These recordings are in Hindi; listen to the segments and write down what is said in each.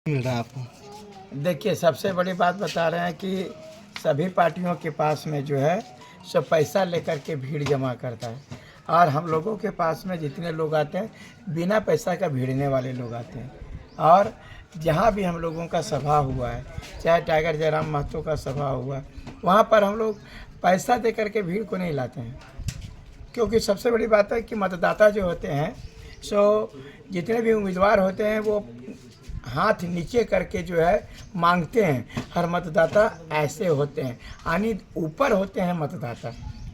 मिल रहा है आपको? देखिए, सबसे बड़ी बात बता रहे हैं कि सभी पार्टियों के पास में जो है सो पैसा लेकर के भीड़ जमा करता है, और हम लोगों के पास में जितने लोग आते हैं बिना पैसा का भीड़ने वाले लोग आते हैं। और जहाँ भी हम लोगों का सभा हुआ है, चाहे टाइगर जयराम महतो का सभा हुआ है, वहाँ पर हम लोग पैसा दे करके भीड़ को नहीं लाते हैं। क्योंकि सबसे बड़ी बात है कि मतदाता जो होते हैं सो जितने भी उम्मीदवार होते हैं वो हाथ नीचे करके जो है मांगते हैं। हर मतदाता ऐसे होते हैं, यानी ऊपर होते हैं मतदाता।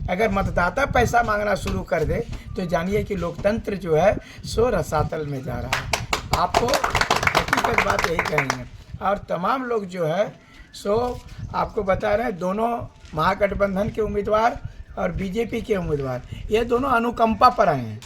अगर मतदाता पैसा मांगना शुरू कर दे तो जानिए कि लोकतंत्र जो है सो रसातल में जा रहा है। आपको हकीकत बात यही कहेंगे। और तमाम लोग जो है सो आपको बता रहे हैं, दोनों महागठबंधन के उम्मीदवार और बीजेपी के उम्मीदवार ये दोनों अनुकंपा पर आए हैं।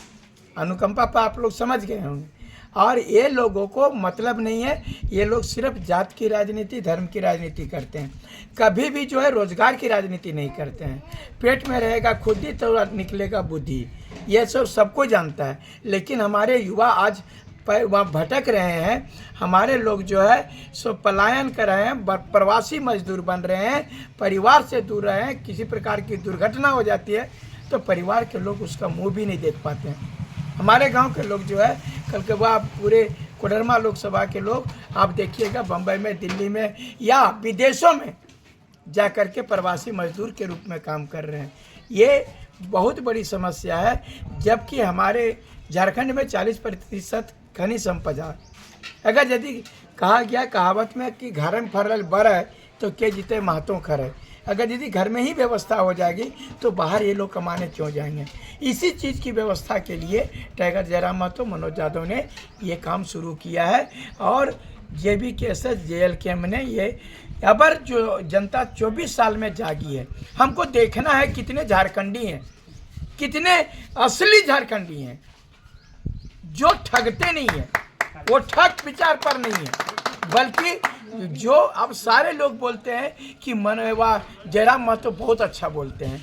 अनुकंपा पर आप लोग समझ गए होंगे। और ये लोगों को मतलब नहीं है, ये लोग सिर्फ जात की राजनीति, धर्म की राजनीति करते हैं। कभी भी जो है रोजगार की राजनीति नहीं करते हैं। पेट में रहेगा खुदी तो निकलेगा बुद्धि, ये सब सबको जानता है। लेकिन हमारे युवा आज वहाँ भटक रहे हैं। हमारे लोग जो है सो पलायन कर रहे हैं, प्रवासी मजदूर बन रहे हैं, परिवार से दूर रहे हैं। किसी प्रकार की दुर्घटना हो जाती है तो परिवार के लोग उसका मुंह भी नहीं देख पाते हैं। हमारे गांव के लोग जो है कल के बाद पूरे कोडरमा लोकसभा के लोग आप देखिएगा बम्बई में, दिल्ली में या विदेशों में जा कर के प्रवासी मजदूर के रूप में काम कर रहे हैं। ये बहुत बड़ी समस्या है। जबकि हमारे झारखंड में 40% खनिज संपदा, अगर यदि कहा गया कहावत में कि घर में फरल बर है तो के जीते महतों खरे, अगर यदि घर में ही व्यवस्था हो जाएगी तो बाहर ये लोग कमाने क्यों जाएंगे। इसी चीज़ की व्यवस्था के लिए टाइगर जयराम महतो, मनोज यादव ने ये काम शुरू किया है। और JBKS JLKM ने ये अबर जो जनता 24 साल में जागी है। हमको देखना है कितने झारखंडी हैं, कितने असली झारखंडी हैं जो ठगते नहीं हैं, वो ठग विचार पर नहीं है। बल्कि जो अब सारे लोग बोलते हैं कि जयराम महतो बहुत अच्छा बोलते हैं,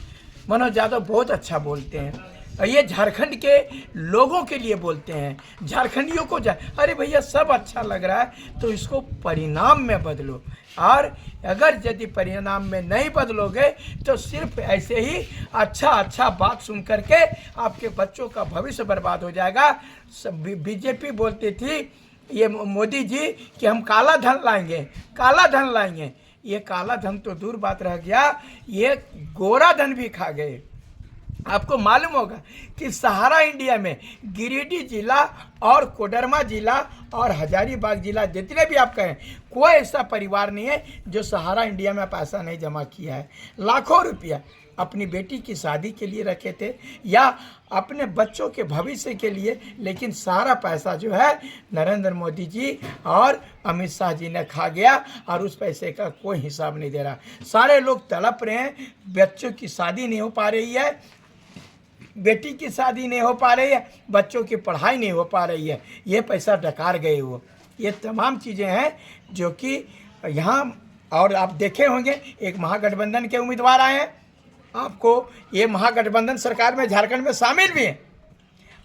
मनोज यादव बहुत अच्छा बोलते हैं, ये झारखंड के लोगों के लिए बोलते हैं, झारखंडियों को अरे भैया सब अच्छा लग रहा है तो इसको परिणाम में बदलो। और अगर यदि परिणाम में नहीं बदलोगे तो सिर्फ ऐसे ही अच्छा बात सुन करके आपके बच्चों का भविष्य बर्बाद हो जाएगा। बीजेपी बोलती थी ये मोदी जी कि हम काला धन लाएंगे, काला धन लाएंगे। ये काला धन तो दूर बात रह गया, ये गोरा धन भी खा गए। आपको मालूम होगा कि सहारा इंडिया में गिरिडीह जिला और कोडरमा जिला और हजारीबाग जिला जितने भी आप कहें, कोई ऐसा परिवार नहीं है जो सहारा इंडिया में पैसा नहीं जमा किया है। लाखों रुपया अपनी बेटी की शादी के लिए रखे थे या अपने बच्चों के भविष्य के लिए, लेकिन सारा पैसा जो है नरेंद्र मोदी जी और अमित शाह जी ने खा गया और उस पैसे का कोई हिसाब नहीं दे रहा। सारे लोग तड़प रहे हैं, बच्चों की शादी नहीं हो पा रही है, बेटी की शादी नहीं हो पा रही है, बच्चों की पढ़ाई नहीं हो पा रही है, ये पैसा डकार गए वो। ये तमाम चीज़ें हैं जो कि यहाँ। और आप देखे होंगे एक महागठबंधन के उम्मीदवार आए हैं, आपको ये महागठबंधन सरकार में झारखंड में शामिल भी हैं।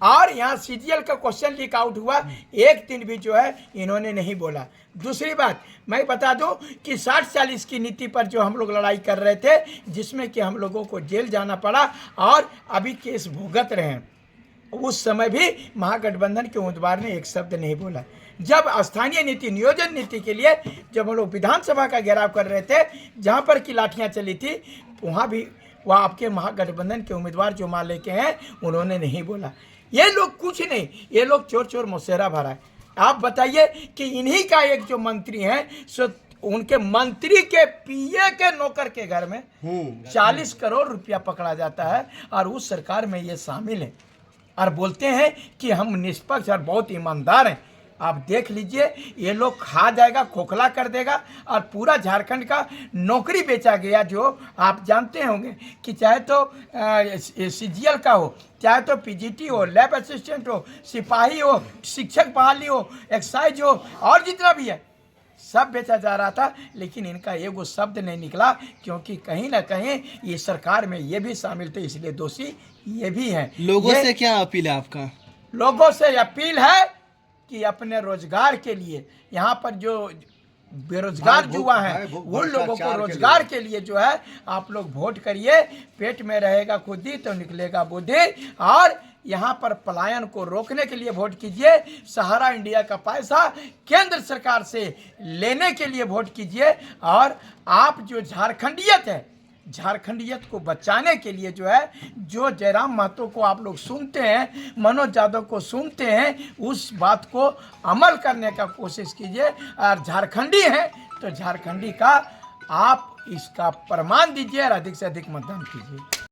और यहाँ CGL का क्वेश्चन लीक आउट हुआ, एक दिन भी जो है इन्होंने नहीं बोला। दूसरी बात मैं बता दूं कि 60-40 की नीति पर जो हम लोग लड़ाई कर रहे थे, जिसमें कि हम लोगों को जेल जाना पड़ा और अभी केस भुगत रहे हैं, उस समय भी महागठबंधन के उम्मीदवार ने एक शब्द नहीं बोला। जब स्थानीय नीति, नियोजन नीति के लिए जब हम लोग विधानसभा का घेराव कर रहे थे, जहाँ पर की लाठियाँ चली थी, वहाँ भी वह आपके महागठबंधन के उम्मीदवार जो मान लेके हैं उन्होंने नहीं बोला। ये लोग कुछ नहीं, ये लोग चोर मौसेरा भरा है। आप बताइए कि इन्हीं का एक जो मंत्री हैं सो उनके मंत्री के PA के नौकर के घर में 40 करोड़ रुपया पकड़ा जाता है और उस सरकार में ये शामिल है और बोलते हैं कि हम निष्पक्ष और बहुत ईमानदार हैं। आप देख लीजिए, ये लोग खा जाएगा, खोखला कर देगा और पूरा झारखंड का नौकरी बेचा गया। जो आप जानते होंगे कि चाहे तो CGL का हो, चाहे तो PGT हो, लैब असिस्टेंट हो, सिपाही हो, शिक्षक बहाली हो, एक्साइज हो, और जितना भी है सब बेचा जा रहा था। लेकिन इनका एगो शब्द नहीं निकला, क्योंकि कहीं ना कहीं ये सरकार में ये भी शामिल थे, इसलिए दोषी ये भी हैं। लोगों से क्या अपील है आपका? लोगों से अपील है कि अपने रोजगार के लिए यहाँ पर जो बेरोजगार युवा हैं उन लोगों को रोजगार के लिए जो है आप लोग वोट करिए। पेट में रहेगा खुदी तो निकलेगा बुद्धि, और यहाँ पर पलायन को रोकने के लिए वोट कीजिए। सहारा इंडिया का पैसा केंद्र सरकार से लेने के लिए वोट कीजिए। और आप जो झारखंडियत है, झारखंडियत को बचाने के लिए जो है, जो जयराम महतो को आप लोग सुनते हैं, मनोज यादव को सुनते हैं, उस बात को अमल करने का कोशिश कीजिए। और झारखंडी हैं तो झारखंडी का आप इसका प्रमाण दीजिए और अधिक से अधिक मतदान कीजिए।